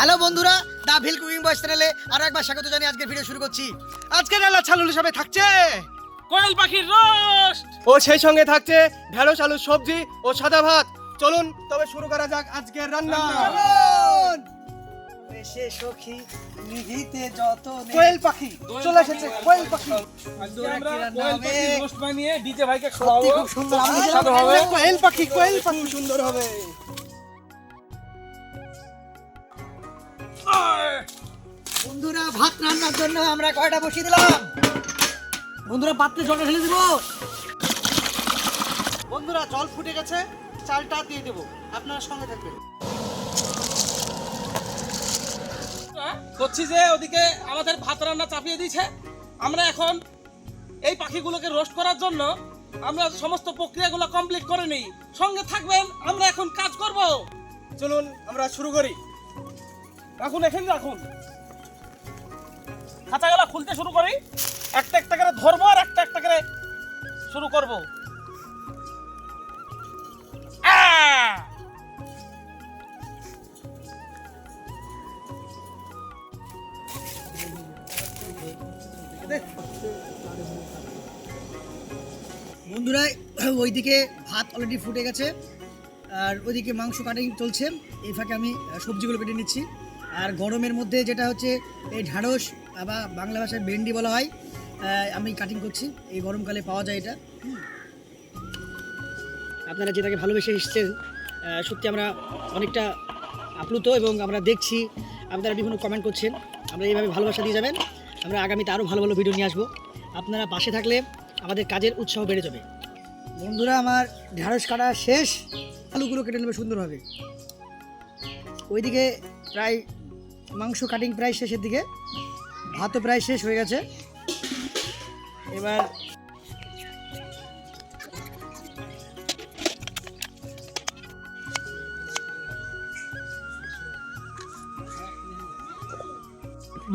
Hello বন্ধুরা, দা ভিল cooking বয়েস চ্যানেলে আরো একবার স্বাগত জানিয়ে আজকের ভিডিও শুরু করছি। আজকে রান্না ছালুল হিসাবে থাকছে কোয়েল পাখির রোস্ট ও সেই সঙ্গে থাকছে ঢেঁড়স আলুর সবজি ও সাদা ভাত। চলুন তবে শুরু করা যাক আজকের রান্না। এসে সখী নিধিতে যত কোয়েল পাখি চলে এসেছে, কোয়েল পাখি। আজকে আমরা কি রান্না কোয়েল হবে? পাখির রোস্ট বানিয়ে ডিজে ভাইকে সত্যি খাওয়াবো। খুব সুন্দর। আমি সাদা হবে। কোয়েল পাখি, কোয়েল পাখি সুন্দর হবে। বন্ধুরা ভাত রান্নার জন্য আমরা কয়টা বসিয়ে দিলাম। বন্ধুরা পাত্রে জলটা ঢেলে দিব। বন্ধুরা জল ফুটে গেছে, চালটা দিয়ে দেব, আপনারা সঙ্গে থাকবেন। করছি যে ওদিকে আমাদের ভাত রান্না চাপিয়ে দিয়েছে। আমরা এখন এই পাখিগুলোকে রোস্ট করার জন্য আমরা সমস্ত প্রক্রিয়াগুলো কমপ্লিট করে নিই। সঙ্গে থাকবেন, আমরা এখন কাজ করব। চলুন আমরা শুরু করি। রাখুন, এখানে রাখুন। খাঁচাগুলো খুলতে শুরু করি। একটা একটা করে ধরবো আর একটা একটা করে শুরু করব। বন্ধুরা ওইদিকে ভাত অলরেডি ফুটে গেছে আর ওইদিকে মাংস কাটিং চলছে। এই ফাঁকে আমি সবজিগুলো কেটে নিচ্ছি। আর গরমের মধ্যে যেটা হচ্ছে এই ঢ্যাঁড়স বা বাংলা ভাষায় ভেন্ডি বলা হয়, আমি কাটিং করছি। এই গরমকালে পাওয়া যায় এটা। আপনারা যেটাকে ভালোবেসে এসছেন, সত্যি আমরা অনেকটা আপ্লুত এবং আমরা দেখছি আপনারা বিভিন্ন কমেন্ট করছেন। আমরা এইভাবে ভালোবাসা দিয়ে যাবেন, আমরা আগামীতে আরও ভালো ভালো ভিডিও নিয়ে আসবো। আপনারা পাশে থাকলে আমাদের কাজের উৎসাহ বেড়ে যাবে। বন্ধুরা আমার ঢ্যাঁড়স কাটা শেষ, আলুগুলো কেটে নেবে সুন্দরভাবে। ওইদিকে প্রায় মাংস কাটিং প্রায় শেষের দিকে, ভাতও প্রায় শেষ হয়ে গেছে। এবার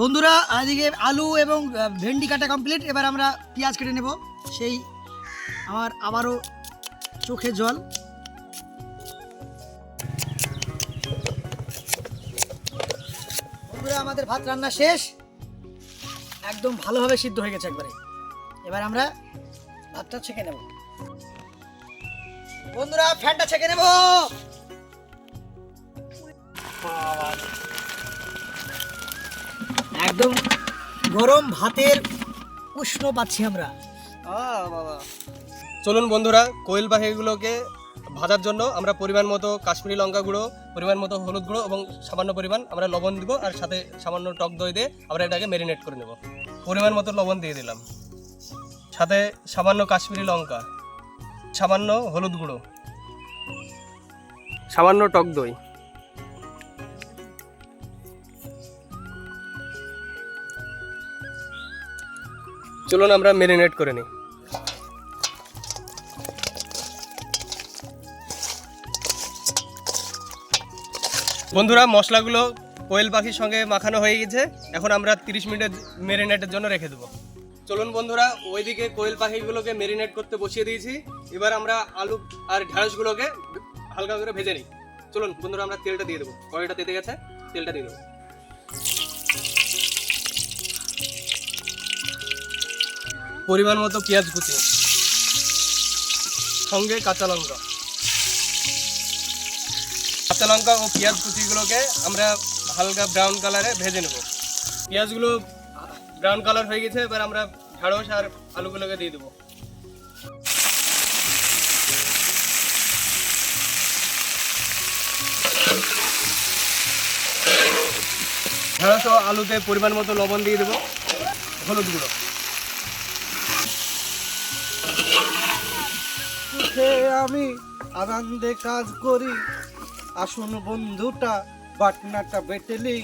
বন্ধুরা এদিকে আলু এবং ভেন্ডি কাটা কমপ্লিট। এবার আমরা পেঁয়াজ কেটে নেব। সেই আমার আবারও চোখে জল। বন্ধুরা আমাদের ভাত রান্না শেষ, একদম ভালোভাবে সিদ্ধ হয়ে গেছে একবারে। এবার আমরা ভাতটা ছেঁকে নেব। বন্ধুরা ফ্যানটা ছেঁকে নেব। একদম গরম ভাতের উষ্ণ পাচ্ছি আমরা। বাবা, চলুন বন্ধুরা কোয়েল পাখিগুলোকে ভাজার জন্য আমরা পরিমাণ মতো কাশ্মীরি লঙ্কা গুঁড়ো, পরিমাণ মতো হলুদ গুঁড়ো এবং সামান্য পরিমাণ আমরা লবণ দিব, আর সাথে সামান্য টক দই দিয়ে আমরা এটাকে ম্যারিনেট করে নেব। পরিমাণ মতো লবণ দিয়ে দিলাম, সাথে সামান্য কাশ্মীরি লঙ্কা, সামান্য হলুদ গুঁড়ো, সামান্য টক দই। চলুন আমরা ম্যারিনেট করে নিই। বন্ধুরা মশলাগুলো কোয়েল পাখির সঙ্গে মাখানো হয়ে গেছে। এখন আমরা 30 মিনিটের ম্যারিনেটের জন্য রেখে দেবো। চলুন বন্ধুরা ওইদিকে কোয়েল পাখিগুলোকে ম্যারিনেট করতে বসিয়ে দিয়েছি। এবার আমরা আলু আর ঢ্যাঁড়সগুলোকে হালকা করে ভেজে নিই। চলুন বন্ধুরা আমরা তেলটা দিয়ে দেবো। কড়াইটা তেতে গেছে, তেলটা দিয়ে দেবো। পরিমাণ মতো পেঁয়াজ কুচি, সঙ্গে কাঁচা লঙ্কা। কাঁচা লঙ্কা ও পেঁয়াজ কুচিগুলোকে আমরা হালকা ব্রাউন কালারে ভেজে নেব। পেঁয়াজগুলো ব্রাউন কালার হয়ে গেছে, এবার আমরা ঢ্যাঁড়স আর আলুগুলোকে দিয়ে দেবো। ঢ্যাঁড়স ও আলুতে পরিমাণ মতো লবণ দিয়ে দেবো, হলুদ গুঁড়ো। আমি আনন্দে কাজ করি, আসুন বন্ধুটা বাটনাটা বেটেলি।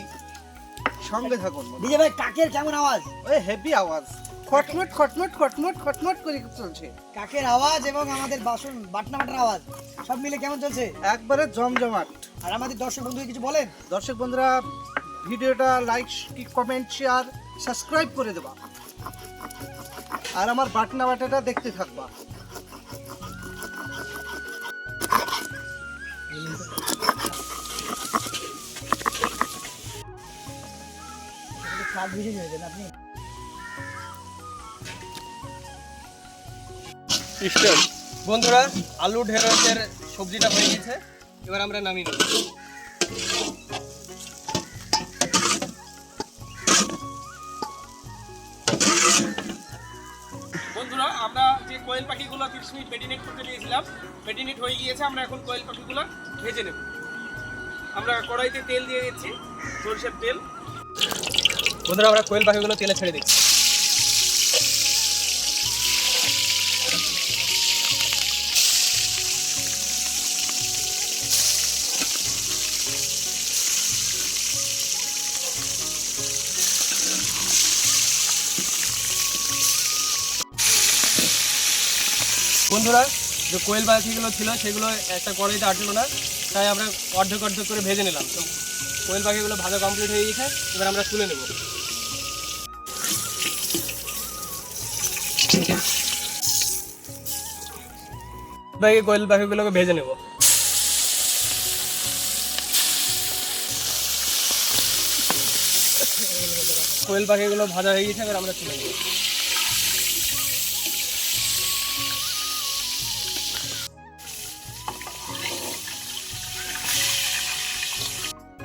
সঙ্গে থাকুন। ডিজে ভাই কাকের কেমন আওয়াজ? ওই হেভি আওয়াজ, খটমট খটমট খটমট খটমট করে চলছে। কাকের আওয়াজ এবং আমাদের বাসন বাটনা বাটার আওয়াজ সব মিলে কেমন চলছে? একবারে জমজমাট। আর আমাদের দর্শক বন্ধু কিছু বলেন? দর্শক বন্ধুরা ভিডিওটা লাইক, কমেন্ট, শেয়ার, সাবস্ক্রাইব করে দেবা, আর আমার বাটনা বাটাটা দেখতে থাকবা। স্বাদ বুঝে নিয়েছেন আপনি। বন্ধুরা আলু ঢেঁড়সের সবজিটা হয়ে গেছে, এবার আমরা নামিয়ে নেব। বন্ধুরা আমরা যে কোয়েল পাখিগুলো 30 মিনিট মেরিনেট করতে দিয়েছিলাম, মেরিনেট হয়ে গিয়েছে। আমরা এখন কোয়েল পাখিগুলো ভেজে নেব। আমরা কড়াইতে তেল দিয়ে দিচ্ছি, সরষের তেল। বন্ধুরা আমরা কোয়েল পাখিগুলো তেলে ছেড়ে দিচ্ছি। বন্ধুরা যে কোয়েল পাখিগুলো ছিল সেগুলো একটা কড়াইতে আটলো না, তাই আমরা অর্ধেক অর্ধেক করে ভেজে নিলাম। তো কোয়েল পাখিগুলো ভাজা কমপ্লিট হয়ে গেছে, এবার আমরা তুলে নেব। কোয়েল পাখিগুলোকে ভেজে নেব। কোয়েল পাখিগুলো ভাজা হয়ে গেছে, এবার আমরা তুলে নেব।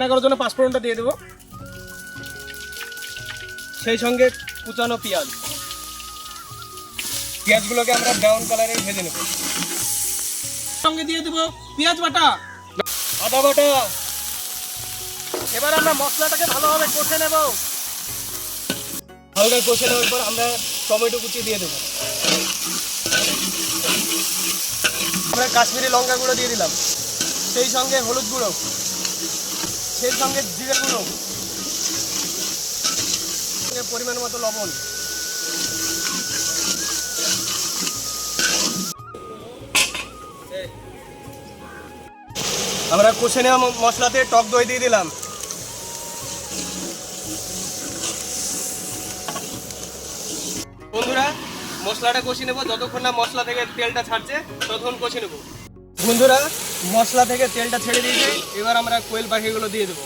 করার জন্য পাঁচফোড়নটা দিয়ে দেবো, সেই সঙ্গে কুচানো পেঁয়াজ। পেঁয়াজগুলোকে আমরা ব্রাউন কালারে ভেজে নেব। সঙ্গে দিয়ে দেবো পেঁয়াজ বাটা, আদা বাটা। এবার আমরা মশলাটাকে ভালোভাবে কষে নেব। হালকা কষে নেওয়ার পর আমরা টমেটো কুচি দিয়ে দেবো। আমরা কাশ্মীরি লঙ্কা গুঁড়ো দিয়ে দিলাম, সেই সঙ্গে হলুদ গুঁড়ো, সেই সঙ্গে জিরে গুঁড়ো, পরিমাণ মতো লবণ। আমরা কষে নেওয়া মশলাতে টক দই দিয়ে দিলাম। বন্ধুরা মশলাটা কষে নেব, যতক্ষণ না মশলা থেকে তেলটা ছাড়ছে ততক্ষণ কষে নেব। বন্ধুরা মশলা থেকে তেলটা ছেড়ে দিয়েছে, এবার আমরা কোয়েল পাখিগুলো দিয়ে দেবো।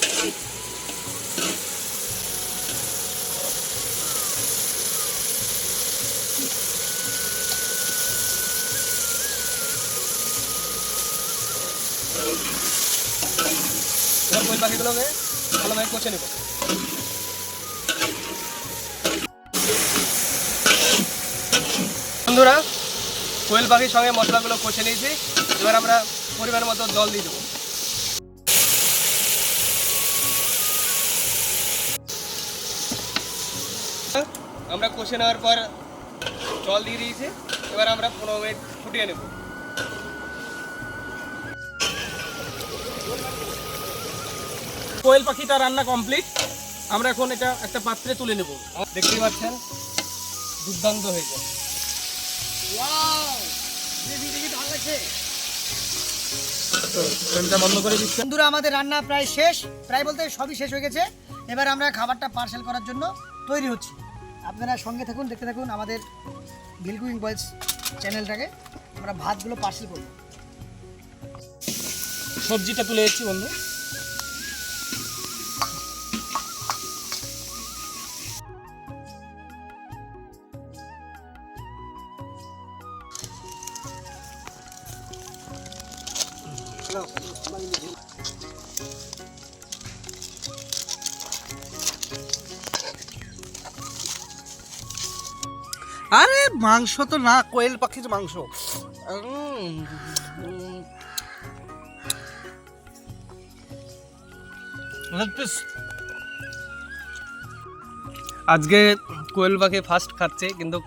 এবার কোয়েল পাখিগুলোকে ভালোভাবে কষে নেব। বন্ধুরা কোয়েল পাখির সঙ্গে মশলাগুলো কষে নিয়েছি, এবার আমরা পরিমাণ মতো জল দিয়ে দেবো। আমরা কষে নেওয়ার পর জল দিয়ে দিয়েছি, এবার আমরা 15 মিনিট ফুটিয়ে নেব। কোয়েল পাখিটা রান্না কমপ্লিট। আমরা এখন এটা একটা পাত্রে তুলে নেব। দেখতেই পাচ্ছেন দুর্দান্ত হয়েছে। বন্ধ করে দিচ্ছি। বন্ধুরা আমাদের রান্না প্রায় শেষ, প্রায় বলতে সবই শেষ হয়ে গেছে। এবার আমরা খাবারটা পার্সেল করার জন্য তৈরি হচ্ছি। আপনারা সঙ্গে থাকুন, দেখতে থাকুন আমাদের ভিলকুইং বয়েজ চ্যানেলটাকে। আমরা ভাতগুলো পার্সেল করব। সবজিটা তুলে যাচ্ছি বন্ধু। আরে মাংস তো না, কোয়েল পাখির মাংস। আজকে কোয়েল পাখি ফার্স্ট খাচ্ছে, কিন্তু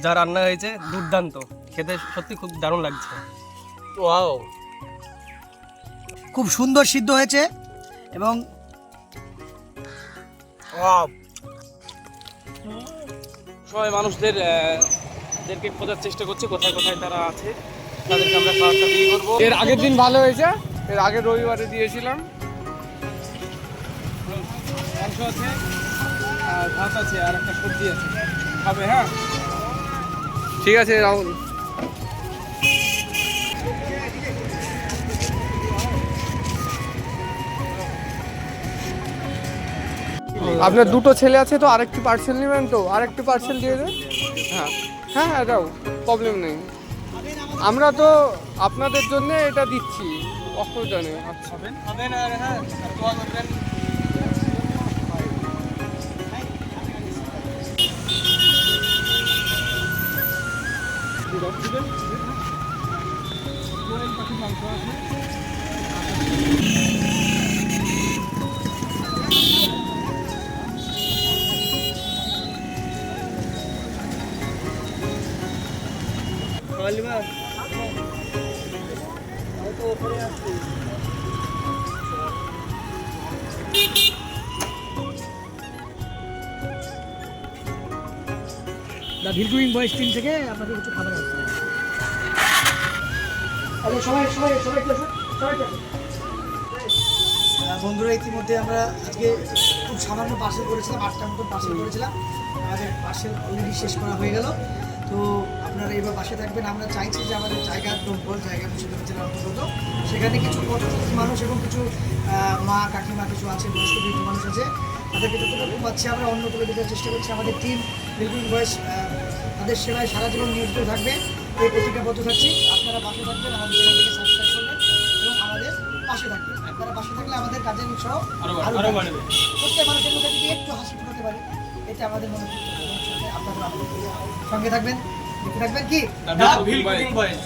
যা রান্না হয়েছে দুর্দান্ত, খেতে সত্যি খুব দারুণ লাগছে। ওয়াও, খুব সুন্দর সিদ্ধ হয়েছে এবং সবাই মানুষদের দেরকে খোঁজার চেষ্টা করছে, কোথায় কোথায় তারা আছে, তাদেরকে আমরা খাবারটা দিয়ে করবো। এর আগের দিন ভালো হয়েছে, এর আগের রবিবারে দিয়েছিলাম। মাংস আছে আর ভাত আছে আর একটা সবজি আছে, খাবে? হ্যাঁ ঠিক আছে রাহুল। আপনার দুটো ছেলে আছে তো, আরেকটি পার্সেল নেবেন তো, আরেকটি পার্সেল দিয়ে দেন। হ্যাঁ হ্যাঁ হ্যাঁ, এটাও প্রবলেম নেই, আমরা তো আপনাদের জন্য এটা দিচ্ছি, অসুবিধা নেই। আচ্ছা খাবেন আর হ্যাঁ আর দোয়া করবেন। দ্য ভিলকুইং বয়েস টিম থেকে আপনাদের কিছু খাবার আসছে। আরে সবাই সবাই সবাই কি আছে? সবাই কি আছে? বন্ধুরা, ইতিমধ্যে আমরা আজকে খুব সামান্য পার্সেল করেছিলাম, 8টার মতন পার্সেল করেছিলাম। আমাদের পার্সেল অলরেডি শেষ করা হয়ে গেল। তো আপনারা এবার বাসে থাকবেন। আমরা চাইছি যে আমাদের জায়গার দমকল জায়গা মুর্শিদাবাদ জেলার অন্তর্গত, সেখানে কিছু পথচারী মানুষ এবং কিছু মা কাকিমা কিছু আছে, বয়স্ক বৃদ্ধ মানুষ আছে, তাদেরকে যতটুকু পাচ্ছি আমরা অন্য তুলে দেওয়ার চেষ্টা করছি। আমাদের টিম ভিলকুইং বয়েস তাদের সেবায় সারা জীবন নিয়োজিত থাকবে, এই প্রতিজ্ঞাবদ্ধ থাকছি। আপনারা বাসে থাকবেন, আমাদের চ্যানেলটিকে সাবস্ক্রাইব করবেন এবং আমাদের পাশে থাকবেন। আপনারা পাশে থাকলে আমাদের কাজের উৎসাহ আরও বাড়বে। প্রত্যেক মানুষের মধ্যে যদি একটু হাসি ফুটাতে পারে, এটা আমাদের মনে হচ্ছে আপনাদের সঙ্গে থাকবেন, দেখতে থাকবেন কি ভিলকুইং বয়েস।